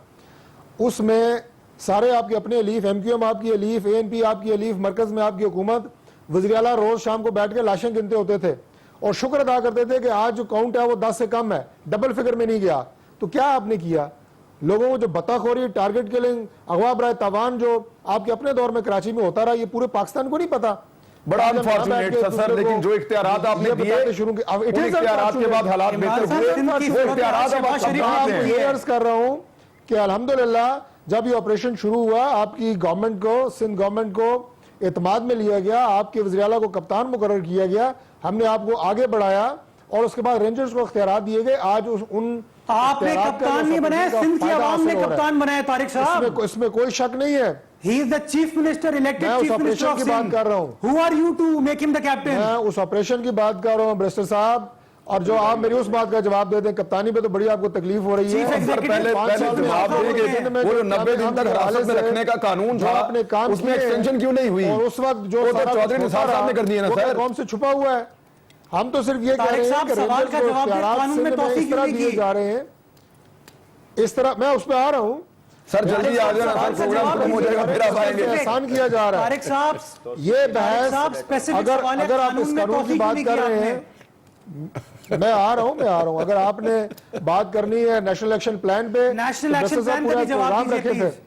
उसमें सारे आपके अपने अलीफ, MQM आपकी अलीफ, ANP आपकी अलीफ, मरकज में आपकी हुकूमत, वज़ीर आला रोज शाम को बैठ के लाशें गिनते होते थे और शुक्र अदा करते थे कि आज जो काउंट है वो 10 से कम है, डबल फिगर में नहीं गया। तो क्या आपने किया? लोगों को जो बताखोरी, टारगेट किलिंग, अगवा बराए तावान जो आपके अपने दौर में कराची में होता रहा, ये पूरे पाकिस्तान को नहीं पता। बड़ा अनफॉर्चुनेट था सर, लेकिन जो इख्तियारात आपने दिए शुरू के इख्तियारात के बाद हालात बेहतर हुए। वो इख्तियारात अब आप ये अर्ज कर रहा हूं कि अल्हम्दुलिल्लाह जब ये ऑपरेशन शुरू हुआ, आपकी गवर्नमेंट को, सिंध गवर्नमेंट को एतमाद में लिया गया, आपके वज़ीर आला को कप्तान मुकर्रर किया गया, हमने आपको आगे बढ़ाया और उसके बाद रेंजर्स को इख्तियारात दिए गए। आज उन आपने कप्तान नहीं बनाया, सिंध की आवाम ने कप्तान बनाया तारिक साहब, इसमें कोई शक नहीं है। He is the chief minister, elected chief minister of की बात कर रहा हूं। Who are you to make him the captain? मैं उस ऑपरेशन की बात कर रहा हूं बैरिस्टर साहब, और जो आप मेरी उस बात का जवाब दे दें, कप्तानी पे तो बड़ी आपको तकलीफ हो रही है। पहले जवाब देंगे, वो जो 90 दिन तक हिरासत में रखने का कानून था, अपने काम उसमें एक्सटेंशन क्यों नहीं हुई? और उस वक्त जो चौधरी निसार साहब ने कर दिया ना सर, कौन से छुपा हुआ है? हम तो सिर्फ ये कह रहे हैं कि सवाल का जवाब कानून में तौसीक दिए जा रहे हैं, इस तरह मैं उस पर आ रहा हूँ। सर जल्दी आ जाना सवाल सर, का प्रोग्राम जवाब खत्म हो जाएगा, फिर आप आएंगे। एहसान किया जा रहा है। तारिक साहब, ये साहब, बहस specific अगर सवाल है, अगर आप कानून इस में कानून की तौफीक बात नहीं कर किया रहे आपने। हैं, मैं आ रहा हूं। अगर आपने बात करनी है नेशनल एक्शन प्लान पे, नेशनल तो एक्शन डॉक्टर साहब प्लान का पूरा भी जवाब प्रोग्राम दीजिए, रखे प्लीज।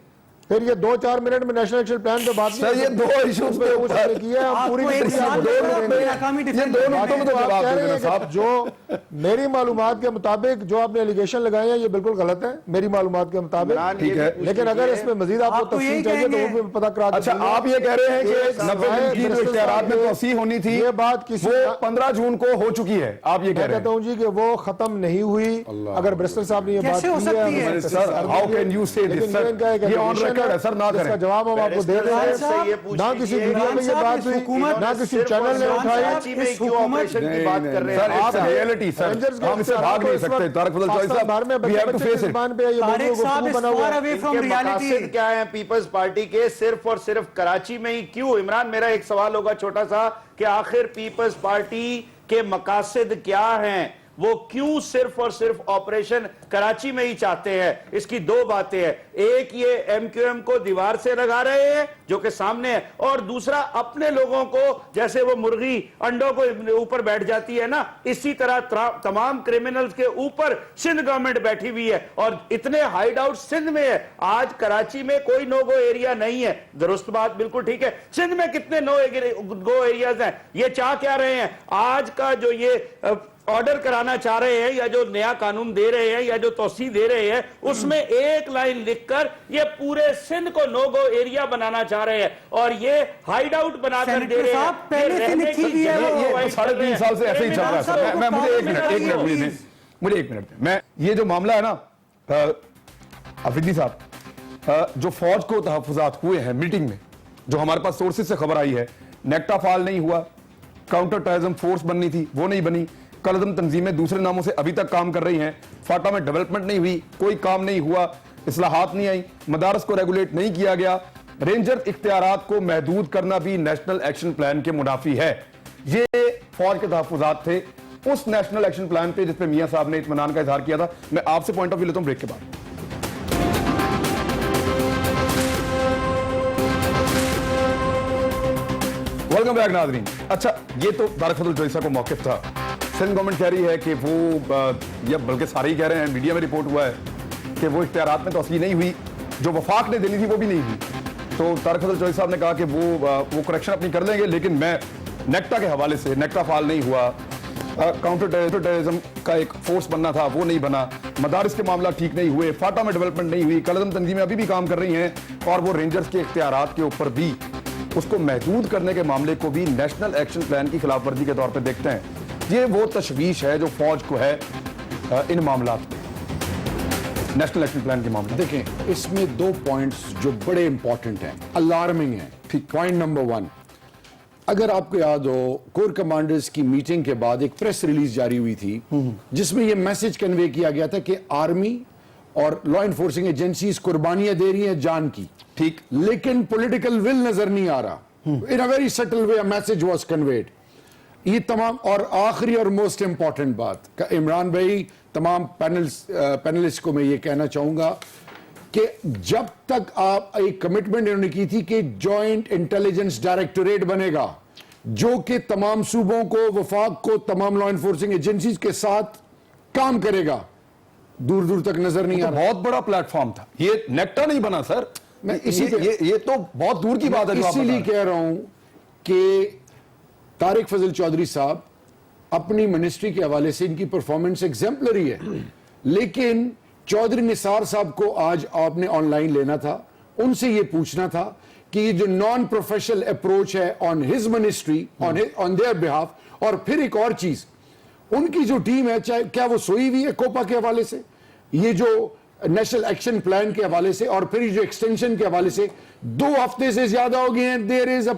फिर ये 2-4 मिनट में नेशनल एक्शन प्लान पे बात सर ये दो इश्यूज पे कुछ नहीं किया है, हम आपको पूरी एक तरीके से साल दो में मिनट अपनी में- नाकामी ये डिफेंड दो करनी मिनटों है। में तो आप जवाब कह दे रहे देना हैं साहब। कि जो मेरी मालूमात के मुताबिक जो आपने एलिगेशन लगाए हैं ये बिल्कुल गलत है मेरी मालूमात के मुताबिक। इमरान, ठीक ये है। भी पूछ लेकिन अगर लीजिए। इसमें मजीद आपको आपको तफसील यही चाहिए तो कहेंगे। वो भी पता करा अच्छा दीजिए। आप ये कह रहे हैं एक कि 90 दिन की जो मिनिस्टर इख्तियारात में साहब, तोसी होनी थी, ये बात किसी वो 15 जून को हो चुकी है, आप ये कह मैं रहे कहता हैं। हूं जी कि वो खत्म नहीं हुई। अगर ब्रिस्टल साहब ने ये बात कैसे हो की सकती है, है? हमें सर, तफसील how दीजिए। can you say this, लेकिन सर? इनका एक ये on allegation record है, सर, ना जिसका करें। जवाब हम आपको दे रहे बैरिस्टर हैं। से ये पूछ ना किसी लीजिए, मीडिया में ये साहब, बात इस हुई, हुकूमत ना किसी सिर्फ और चैनल ने सिर्फ उठाई। कराची में इस क्यों हुकूमत- ऑपरेशन की नहीं, बात नहीं, कर रहे सर हैं इट्स आप? रियलिटी सर, Avengers के हम इसे इख्तियारात भाग नहीं को इस सकते। वक्त तारिक फजल चौधरी पाकिस्तान भर में साहब, we have to बच्चे face के it। ज़बान पे ये तारिक मौजूद साहब गुफ्तगू is बना हुआ far है। away from इनके reality। मकासद क्या है पीपल्स पार्टी के, सिर्फ और सिर्फ कराची में ही क्यों? इमरान, मेरा एक सवाल होगा छोटा सा कि आखिर पीपल्स पार्टी के मकासद क्या हैं? वो क्यों सिर्फ और सिर्फ ऑपरेशन कराची में ही चाहते हैं? इसकी दो बातें हैं, एक ये एमक्यूएम को दीवार से लगा रहे हैं जो कि सामने है, और दूसरा अपने लोगों को, जैसे वो मुर्गी अंडों को ऊपर बैठ जाती है ना, इसी तरह तमाम क्रिमिनल्स के ऊपर सिंध गवर्नमेंट बैठी हुई है और इतने हाइड आउट सिंध में है। आज कराची में कोई नो गो एरिया नहीं है, दुरुस्त बात, बिल्कुल ठीक है। सिंध में कितने नो गो एरियाज हैं? ये चाह क्या रहे हैं? आज का जो ये ऑर्डर कराना चाह रहे हैं या जो नया कानून दे रहे हैं या जो तोसी दे रहे हैं, उसमें एक लाइन लिखकर ये पूरे सिंध को नो गो एरिया बनाना चाह रहे हैं और ये हाइड आउट बनाकर दे सेनेटर रहे साहब, हैं। पहले से रहने लिखी की हुई है जगह वो। ये provide कर रहे 3.5 हैं। साल से ऐसे ही चल रहा है सर। मैं मुझे एक मिनट प्लीज, मुझे एक मिनट दें। मैं ये जो मामला है ना अफरीदी साहब, जो फौज को तहफुजात हुए हैं मीटिंग में, जो हमारे पास सोर्सेज से खबर आई है, नेक्टा फाल नहीं हुआ, काउंटर टेररिज्म फोर्स बननी थी वो नहीं बनी, कलदम तंजीमें दूसरे नामों से अभी तक काम कर रही हैं, फाटा में डेवलपमेंट नहीं हुई, कोई काम नहीं हुआ, इस्लाहात नहीं आई, मदारस को रेगुलेट नहीं किया गया, रेंजर इख्तियारात को महदूद करना भी नेशनल एक्शन प्लान के मुनाफी है। ये फौज के तहफुजात थे उस नेशनल एक्शन प्लान पे जिस पे मियां साहब ने इत्मीनान का इजहार किया था। मैं आपसे पॉइंट ऑफ व्यू लेता हूं ब्रेक के बाद। वेलकम बैक नाज़रीन। अच्छा, ये तो तारिक फजल चौधरी साहब को मौक़िफ़ था। सिंध गवर्नमेंट कह रही है कि वो, या बल्कि सारे ही कह रहे हैं, मीडिया में रिपोर्ट हुआ है कि वो इख्तियारात में तोसी नहीं हुई, जो वफाक ने देनी थी वो भी नहीं हुई। तो तारिक फजल चौधरी साहब ने कहा कि वो करेक्शन अपनी कर लेंगे, लेकिन मैं नेक्टा के हवाले से, नेक्टा फाल नहीं हुआ, काउंटर टेररिज्म का एक फोर्स बनना था वो नहीं बना, मदारिस के मामला ठीक नहीं हुए, फाटा में डेवलपमेंट नहीं हुई, कलदम तंजीमें अभी भी काम कर रही हैं और वो रेंजर्स के इख्तियारात के ऊपर भी उसको महदूद करने के मामले को भी नेशनल एक्शन प्लान की खिलाफवर्जी के तौर पे देखते हैं। ये वो तशवीश है जो फौज को है इन मामलों में, नेशनल एक्शन प्लान के मामले। देखें, इसमें दो पॉइंट्स जो बड़े इंपॉर्टेंट हैं, अलार्मिंग हैं। ठीक, पॉइंट नंबर 1, अगर आपको याद हो, कोर कमांडर्स की मीटिंग के बाद एक प्रेस रिलीज जारी हुई थी जिसमें यह मैसेज कन्वे किया गया था कि आर्मी और लॉ एनफोर्सिंग एजेंसीज कुर्बानियां दे रही हैं जान की, ठीक, लेकिन पॉलिटिकल विल नजर नहीं आ रहा। In a very subtle way message was conveyed. ये तमाम, और आखिरी और मोस्ट इंपॉर्टेंट बात का इमरान भाई, तमाम पैनलिस्ट को मैं ये कहना चाहूंगा कि जब तक आप एक कमिटमेंट इन्होंने की थी कि जॉइंट इंटेलिजेंस डायरेक्टोरेट बनेगा जो कि तमाम सूबों को, वफाक को, तमाम लॉ एनफोर्सिंग एजेंसीज के साथ काम करेगा, दूर दूर तक नजर नहीं आ रहा। बहुत बड़ा प्लेटफॉर्म था, ये नेक्टा नहीं बना सर। मैं इसी ये तो बहुत दूर की बात है जो आप बता इसीलिए रहे हैं। कह रहा हूं कि तारिक फजल चौधरी साहब अपनी मिनिस्ट्री के हवाले से इनकी परफॉर्मेंस एग्जेम्पलरी है, लेकिन चौधरी निसार साहब को आज आपने ऑनलाइन लेना था, उनसे यह पूछना था कि ये जो नॉन प्रोफेशनल अप्रोच है on his ministry, on their behalf, और फिर एक और चीज, उनकी जो टीम है, चाहे क्या वो सोई हुई है कोपा के हवाले से, ये जो नेशनल एक्शन प्लान के हवाले से, और फिर जो एक्सटेंशन के हवाले से 2 हफ्ते से ज्यादा हो गए हैं। देयर इज अ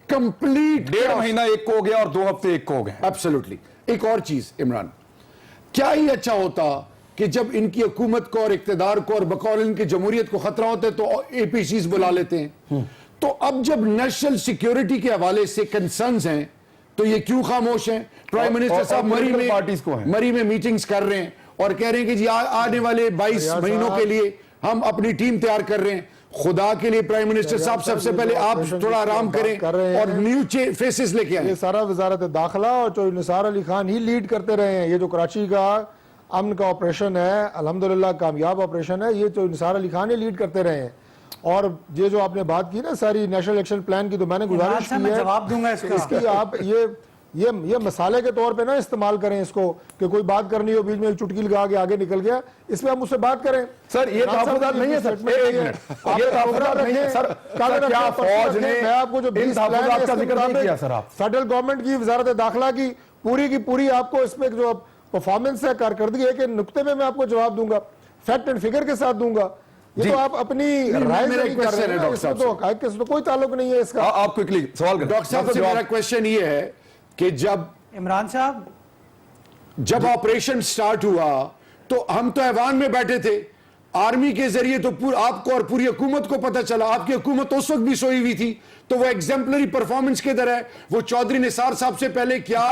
कंप्लीट 1.5 महीना एक को हो गया और 2 हफ्ते एक को हो गए। एब्सोल्युटली। एक और चीज इमरान, क्या ही अच्छा होता कि जब इनकी हुकूमत को और इक्तदार को और बकौल इनकी जमहूरियत को खतरा होता है तो एपीसीज बुला लेते हैं। तो अब जब नेशनल सिक्योरिटी के हवाले से कंसर्न्स हैं तो ये क्यों खामोश हैं? प्राइम मिनिस्टर साहब political parties को हैं। मरी में मीटिंग्स कर रहे हैं और कह रहे हैं कि जी आने वाले 22 रियाज महीनों साहब, के लिए हम अपनी टीम तैयार कर रहे हैं। खुदा के लिए प्राइम मिनिस्टर साहब, सबसे पहले आप थोड़ा आराम कर रहे करें और हैं। न्यू फेसेस लेके आए। ये सारा वजारत दाखिला और जो निसार अली खान ही लीड करते रहे हैं। ये जो कराची का अमन का ऑपरेशन है, अल्हम्दुलिल्लाह कामयाब ऑपरेशन है, ये जो निसार अली खान ही लीड करते रहे हैं। और ये जो आपने बात की ना सारी नेशनल एक्शन प्लान की, तो मैंने गुजारिश की मैं है जवाब दूंगा इसका। इसकी आप ये मसाले के तौर पे ना इस्तेमाल करें इसको, कि कोई बात करनी हो बीच में एक चुटकी लगा के आगे निकल गया, इस पे हम उससे बात करें। सर ये तहफ़्फ़ुज़ात नहीं है सर, एक मिनट, ये तहफ़्फ़ुज़ात नहीं है सर। सर क्या फौज ने मैं आपको जो इन तहफ़्फ़ुज़ात का जिक्र नहीं किया सर? आप फेडरल गवर्नमेंट की वजारत दाखिला की पूरी आपको इसमें जो परफॉर्मेंस है, कारकर्दगी है, कि नुक्ते में मैं आपको जवाब दूंगा, फैक्ट एंड फिगर के साथ दूंगा। ये तो आप अपनी राय मेरा नहीं कर रहे हैं, डॉक्टर इसमें साहब तो हक़ाइक़ से तो कोई ताल्लुक नहीं है इसका। आप क्विकली सवाल करें। डॉक्टर साहब से मेरा क्वेश्चन ये है कि इमरान साहब, जब ऑपरेशन स्टार्ट हुआ तो हम तो ऐवान में बैठे थे, आर्मी के जरिए तो आपको और पूरी हुकूमत को पता चला, आपकी हुकूमत उस वक्त भी सोई हुई थी, तो वो एग्जाम्पलरी परफॉर्मेंस किधर है? वो चौधरी निसार साहब से पहले क्या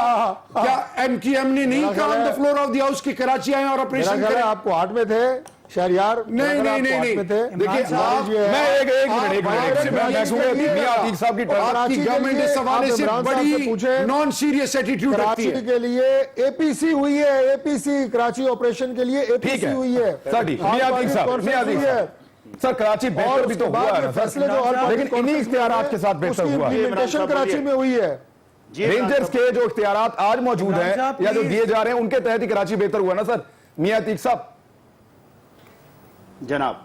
एमक्यूएम ने नहीं कहा on the floor of the house कि कराची आए और ऑपरेशन करें? आपको हार्ट में थे शहरियार, नहीं देखिए आप, मैं एक मिनट मियां अतीक साहब की आपकी गवर्नमेंट इस हवाले से बड़ी नॉन सीरियस एटीट्यूड रखती कराची है। के लिए एपीसी हुई है, एपीसी कराची ऑपरेशन के लिए ठीक एपीसी है हुई है। सर, मियां अतीक साहब, सर कराची बेहतर भी तो हुआ है ना फैसले जो सर, लेकिन इन्हीं इख्तियारात के साथ बेहतर हुआ है। इम्प्लीमेंटेशन कराची में हुई है। रेंजर्स के जो इख्तियारात आज मौजूद हैं या जो दिए जा रहे हैं, उनके तहत ही कराची बेहतर हुआ ना सर। मियां अतीक साहब, जनाब,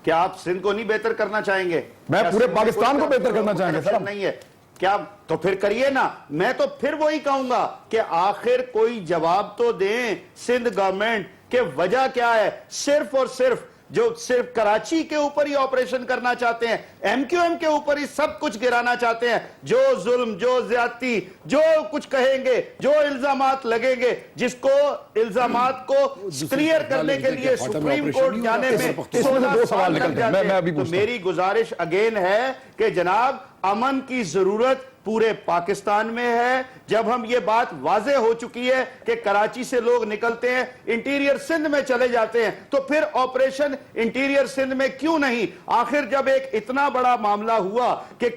क्या आप सिंध को नहीं बेहतर करना चाहेंगे? मैं क्या पूरे सिंध में पाकिस्तान कोई को बेहतर करना चाहेंगे सर हम। नहीं है क्या? तो फिर करिए ना। मैं तो फिर वही कहूंगा कि आखिर कोई जवाब तो दें सिंध गवर्नमेंट के वजह क्या है। सिर्फ और सिर्फ जो सिर्फ कराची के ऊपर ही ऑपरेशन करना चाहते हैं, एमक्यूएम के ऊपर ही सब कुछ गिराना चाहते हैं। जो जुल्म, जो ज्यादती, जो कुछ कहेंगे, जो इल्जामात लगेंगे, जिसको इल्जामात को क्लियर करने के लिए सुप्रीम कोर्ट जाने में 16 साल लग जाते हैं। तो मेरी गुजारिश अगेन है कि जनाब, अमन की जरूरत पूरे पाकिस्तान में है। जब हम ये बात वाजे हो चुकी है कि कराची से लोग निकलते हैं, इंटीरियर सिंध में चले जाते हैं, तो फिर ऑपरेशन इंटीरियर सिंध में क्यों नहीं? आखिर जब एक इतना बड़ा मामला हुआ कि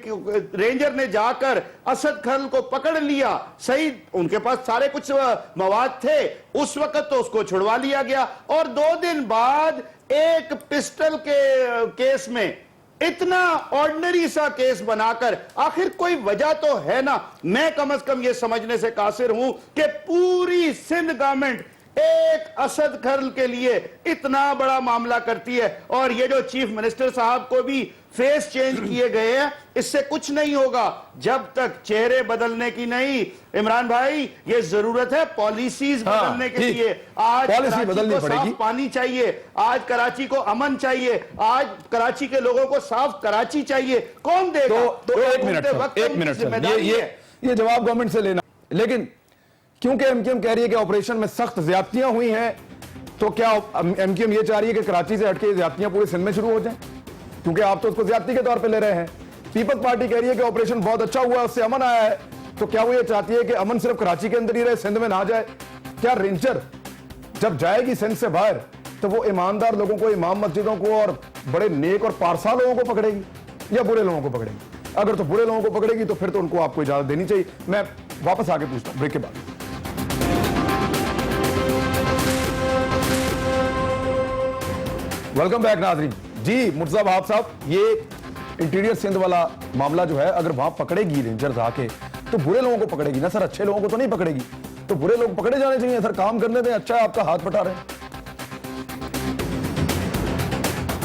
रेंजर ने जाकर असद खल को पकड़ लिया, सही, उनके पास सारे कुछ मवाद थे, उस वक्त तो उसको छुड़वा लिया गया, और 2 दिन बाद एक पिस्टल के केस में इतना ऑर्डिनरी सा केस बनाकर, आखिर कोई वजह तो है ना। मैं कम से कम यह समझने से कासिर हूं कि पूरी सिंध गवर्नमेंट एक असद खर्ल के लिए इतना बड़ा मामला करती है, और ये जो चीफ मिनिस्टर साहब को भी फेस चेंज किए गए हैं, इससे कुछ नहीं होगा जब तक चेहरे बदलने की नहीं। इमरान भाई, ये जरूरत है पॉलिसीज बदलने के लिए। आज पॉलिसी बदलनी पड़ेगी। साफ पानी चाहिए, आज कराची को अमन चाहिए, आज कराची के लोगों को साफ कराची चाहिए। कौन देगा? तो एक मिनट सर, ये जवाब गवर्नमेंट से लेना। लेकिन क्योंकि एमक्यूएम कह रही है कि ऑपरेशन में सख्त ज्यादतियां हुई हैं, तो क्या एमक्यूएम ये चाह रही है कि कराची से हटके ज्यादतियां पूरे सिंध में शुरू हो जाएं? क्योंकि आप तो उसको ज्यादती के तौर पे ले रहे हैं। पीपल्स पार्टी कह रही है कि ऑपरेशन बहुत अच्छा हुआ, उससे अमन आया है, तो क्या वो ये चाहती है कि अमन सिर्फ कराची के अंदर ही रहे, सिंध में ना जाए? क्या रेंजर जब जाएगी सिंध से बाहर, तो वो ईमानदार लोगों को, इमाम मस्जिदों को और बड़े नेक और पारसा लोगों को पकड़ेगी या बुरे लोगों को पकड़ेगी? अगर तो बुरे लोगों को पकड़ेगी तो फिर तो उनको आपको इजाजत देनी चाहिए। मैं वापस आके पूछता हूं ब्रेक के बाद। वेलकम बैक नाजरीन। जी मुर्तजा वहाब साहब, ये इंटीरियर सिंध वाला मामला जो है, अगर वहां पकड़ेगी रेंजर्स आके, तो बुरे लोगों को पकड़ेगी ना सर, अच्छे लोगों को तो नहीं पकड़ेगी। तो बुरे लोग पकड़े जाने चाहिए सर, काम करने दें। अच्छा है आपका हाथ बटा रहे हैं।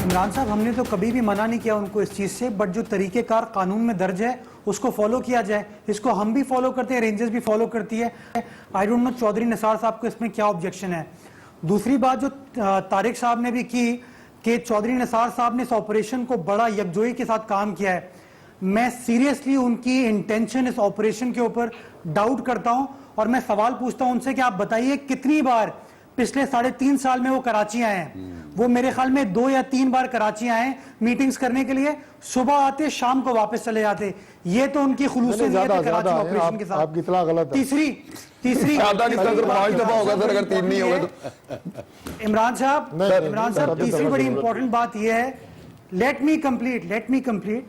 इमरान साहब, हमने तो कभी भी मना नहीं किया उनको इस चीज से, बट जो तरीकेकार कानून में दर्ज है उसको फॉलो किया जाए। इसको हम भी फॉलो करते हैं, रेंजर्स भी फॉलो करती है। I don't know Chaudhary Nisar साहब को इसमें क्या ऑब्जेक्शन है। दूसरी बात जो तारिक साहब ने भी की कि चौधरी निसार साहब ने इस ऑपरेशन को बड़ा यकजोई के साथ काम किया है, मैं सीरियसली उनकी इंटेंशन इस ऑपरेशन के ऊपर डाउट करता हूं। और मैं सवाल पूछता हूं उनसे कि आप बताइए कितनी बार पिछले 3.5 साल में वो कराची आए हैं? वो मेरे ख्याल में 2 या 3 बार कराची आए मीटिंग्स करने के लिए, सुबह आते शाम को वापस चले जाते। ये तो उनकी खुलूस नीयत है कराची ऑपरेशन के साथ। आपकी इतला गलत है। तीसरी ज्यादा नहीं सर, 5 दफा होगा सर, अगर 3 नहीं होगा तो। इमरान साहब तीसरी बड़ी इंपॉर्टेंट बात यह है, लेट मी कंप्लीट।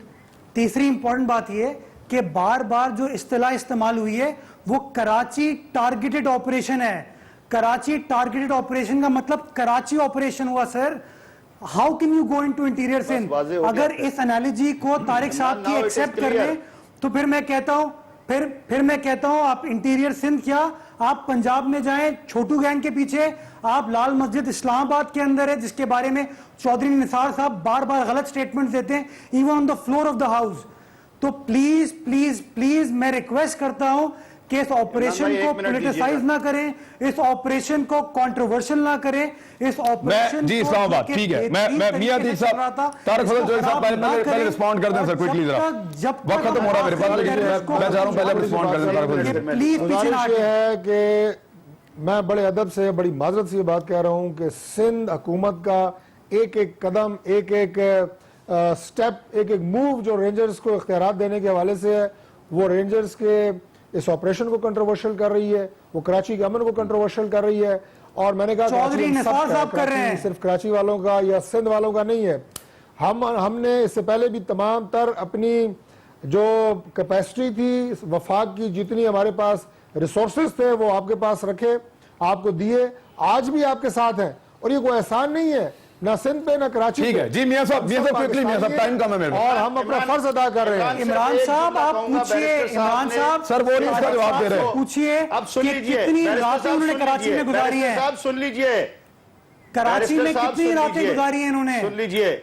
तीसरी इंपॉर्टेंट बात यह है कि बार बार जो इस्तिलाह इस्तेमाल हुई है वो कराची टारगेटेड ऑपरेशन है। कराची टारगेटेड ऑपरेशन का मतलब कराची ऑपरेशन हुआ sir. How can you go into interior Sindh? अगर इस एनालॉजी को तारिक साहब की एक्सेप्ट कर ले तो फिर मैं कहता हूं आप इंटीरियर सिंध क्या, आप पंजाब में जाएं, छोटू गैंग के पीछे, आप लाल मस्जिद इस्लामाबाद के अंदर है जिसके बारे में चौधरी निसार साहब बार बार गलत स्टेटमेंट देते हैं, even on the floor of the house. तो प्लीज प्लीज प्लीज मैं रिक्वेस्ट करता हूं कि इस ऑपरेशन को पॉलिटिसाइज ना करें, इस ऑपरेशन को कंट्रोवर्शियल ना करें, इस ऑपरेशन जी इस्लामाबाद ठीक है। मैं मियां अतीक साहब, तारिक फजल जोहरी साहब पहले रिस्पॉन्ड कर दें सर क्विकली जरा, वक्त खत्म हो रहा है मेरे पास, लेकिन मैं चाह रहा हूं पहले रिस्पॉन्ड कर दें तारिक फजल जोहरी। प्लीज गुजारिश ये है कि मैं बड़े अदब से बड़ी माजरत से ये बात कह रहा हूं कि सिंध हुकूमत का एक एक कदम, एक एक स्टेप, एक एक मूव जो रेंजर्स को इख्तियारात देने के हवाले से है, वो रेंजर्स के इस ऑपरेशन को कंट्रोवर्शियल कर रही है, वो कराची के अमन को कंट्रोवर्शियल कर रही है। और मैंने कहा चौधरी निसार साहब कर रहे हैं, सिर्फ कराची वालों का या सिंध वालों का नहीं है। हमने इससे पहले भी तमाम तर अपनी जो कैपेसिटी थी वफाक की, जितनी हमारे पास रिसोर्सेज थे वो आपके पास रखे, आपको दिए, आज भी आपके साथ हैं। और ये कोई एहसान नहीं है ना सिंध पे ना कराची। ठीक है जी मियां साहब क्विकली, मियां साहब टाइम कम है मेरे और हम अपना फर्ज अदा कर रहे हैं। इमरान साहब आप पूछिए, इमरान साहब सर वो नहीं इसका जवाब दे रहे हैं। पूछिए अब सुन कि लीजिए, कितनी बैरिस्टर रातें साहब उन्होंने सुन कराची लीजिए, में गुजारी बैरिस्टर हैं, साहब सुन लीजिए, कराची में बैरिस्टर साहब कितनी सुन रातें लीजिए, गुजारी हैं इन्होंने। सुन लीजिए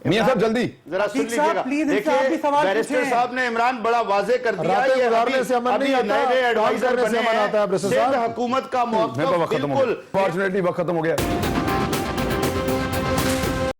मियां साहब जल्दी जरा सुन अतीक साहब, लीजिएगा। प्लीज इनसे आप भी सवाल बैरिस्टर पूछें। साहब ने इमरान बड़ा वाजे कर दिया, रातें ये गुजारने से अमन नहीं आता, नए काम एडवाइजर करने से बने अमन आता है, हैं। बैरिस्टर सिंध साहब। हुकूमत का मेरे पास मौक़िफ़ वक्त खत्म हो गया, बिल्कुल फॉर्चुनेटली वक्त खत्म हो गया।